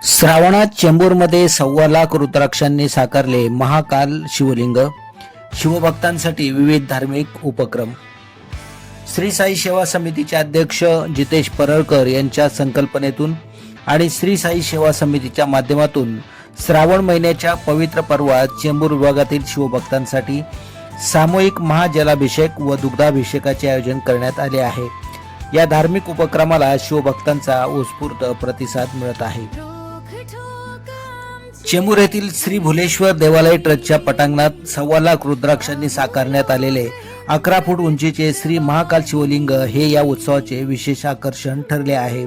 श्रावणात चेंबूरमध्ये 1.25 लाख रुद्राक्षांनी साकारले महाकाल शिवलिंग. शिवभक्तांसाठी विविध धार्मिक उपक्रम. श्री साई सेवा समितीचे अध्यक्ष जितेश परळकर यांच्या संकल्पनेतून आणि श्री साई सेवा समितीच्या माध्यमातून श्रावण महिन्याच्या पवित्र पर्वात चेंबूर विभागातील शिवभक्तांसाठी सामूहिक महाजलाभिषेक व दुग्धाभिषेकाचे आयोजन करण्यात आले आहे. या धार्मिक उपक्रमाला शिवभक्तांचा उत्स्फूर्त प्रतिसाद मिळत आहे. चेंबूर येथील श्री भुलेश्वर देवालय ट्रस्टच्या पटांगणात 1.25 लाख रुद्राक्षांनी साकारण्यात आलेले 11 फूट उंचीचे श्री महाकाल शिवलिंग हे या उत्सवाचे विशेष आकर्षण ठरले आहे.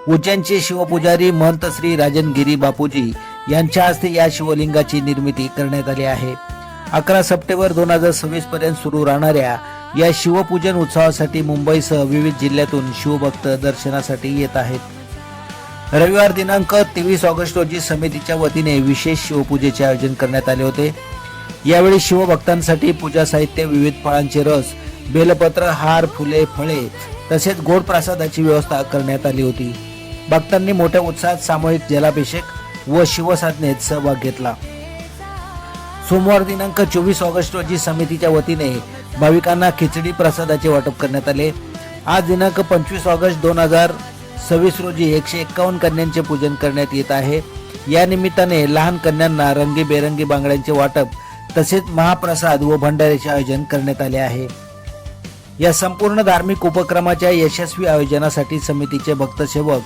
उज्जैनचे शिवपुजारी महंत श्री राजनगिरी बापूजी यांच्या हस्ते या शिवलिंगाची निर्मिती करण्यात आली आहे. 11 सप्टेंबर 2026 पर्यंत सुरू राहणाऱ्या या शिवपूजन उत्सवासाठी मुंबईसह विविध जिल्ह्यातून शिवभक्त दर्शनासाठी येत आहेत. रविवार दिनांक 23 ऑगस्ट रोजी समितीच्या वतीने विशेष शिवपूजेचे आयोजन करण्यात आले होते. यावेळी शिवभक्तांसाठी पूजा साहित्य, विविध फळांचे रस, बेलपत्र, हार, फुले, फळे तसेच गोड प्रसादाची व्यवस्था करण्यात आली होती. भक्तांनी मोठ्या उत्साहात सामूहिक जलाभिषेक व शिवसाधनेत सहभाग घेतला. सोमवार दिनांक 24 ऑगस्ट रोजी समितीच्या वतीने भाविकांना खिचडी प्रसादाचे वाटप करण्यात आले. आज दिनांक 25 ऑगस्ट 2026 रोजी 151 कन्यांचे पूजन करण्यात येत आहे. या निमित्ताने लहान कन्यांना रंगीबेरंगी बांगड्यांचे वाटप तसेच महाप्रसाद व भंडाऱ्याचे आयोजन करण्यात आले आहे. या संपूर्ण धार्मिक उपक्रमाच्या यशस्वी आयोजनासाठी समितीचे भक्तसेवक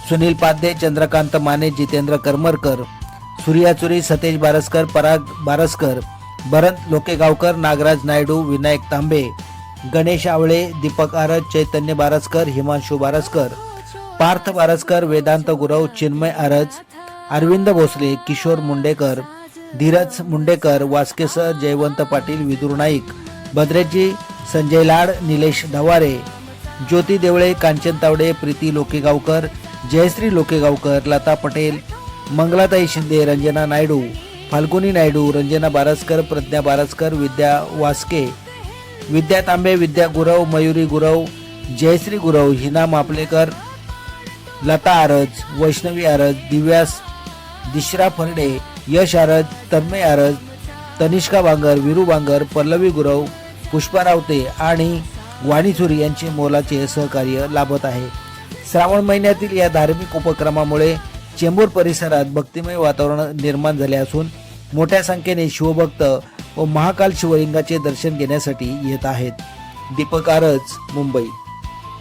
सुनील पाध्ये, चंद्रकांत माने, जितेंद्र करमरकर, सूर्याचुरी, सतेज बारसकर, पराग बारसकर, भरत लोकेगावकर, नागराज नायडू, विनायक तांबे, गणेश आवळे, दीपक आरज, चैतन्य बारसकर, हिमांशु बारसकर, पार्थ बारसकर, वेदांत गुरव, चिन्मय आरज, अरविंद भोसले, किशोर मुंडेकर, धीरज मुंडेकर, वास्केसर, जयवंत पाटील, विदुर नाईक, भद्रेजी, संजय लाड, निलेश धवारे, ज्योती देवळे, कांचन तावडे, प्रीती लोकेगावकर, जयश्री लोकेगावकर, लता पटेल, मंगलाताई शिंदे, रंजना नायडू, फाल्गुनी नायडू, रंजना बारसकर, प्रज्ञा बारसकर, विद्या वास्के, विद्या तांबे, विद्या गुरव, मयुरी गुरव, जयश्री गुरव, हिना मापलेकर, लता आरज, वैष्णवी आरज, दिशरा फरडे, यश आरज, तन्मय आरज, तनिष्का बांगर, विरू बांगर, पल्लवी गुरव, पुष्पा रावते आणि वाणीचुरी यांचे मोलाचे सहकार्य लाभत आहे. श्रावण महिन्यातील या धार्मिक उपक्रमामुळे चेंबूर परिसरात भक्तिमय वातावरण निर्माण झाले असून मोठ्या संख्येने शिवभक्त व महाकाल शिवलिंगाचे दर्शन घेण्यासाठी येत आहेत. दीपक आरज, मुंबई.